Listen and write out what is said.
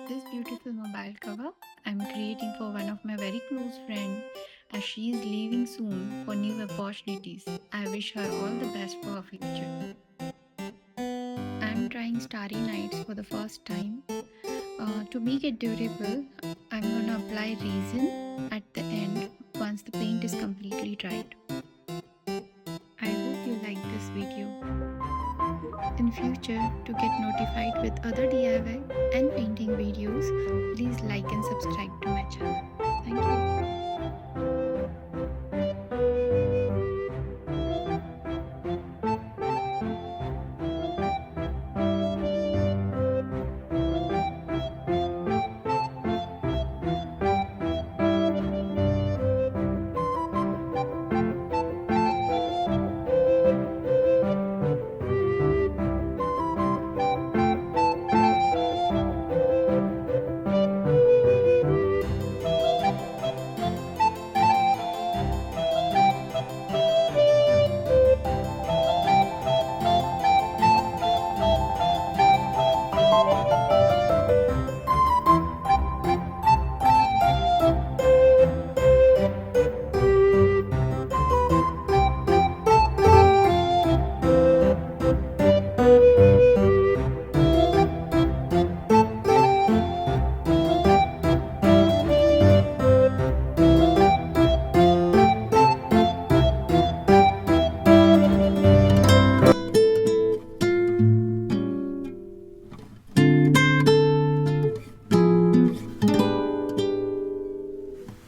This beautiful mobile cover I'm creating for one of my very close friend as she is leaving soon for new opportunities. I wish her all the best for her future. I'm trying Starry Nights for the first time. To make it durable, I'm gonna apply resin at the end once the paint is completely dried. I hope you like this video. In future, to get notified with other DIY and painting videos, please like and subscribe to my channel. Thank you.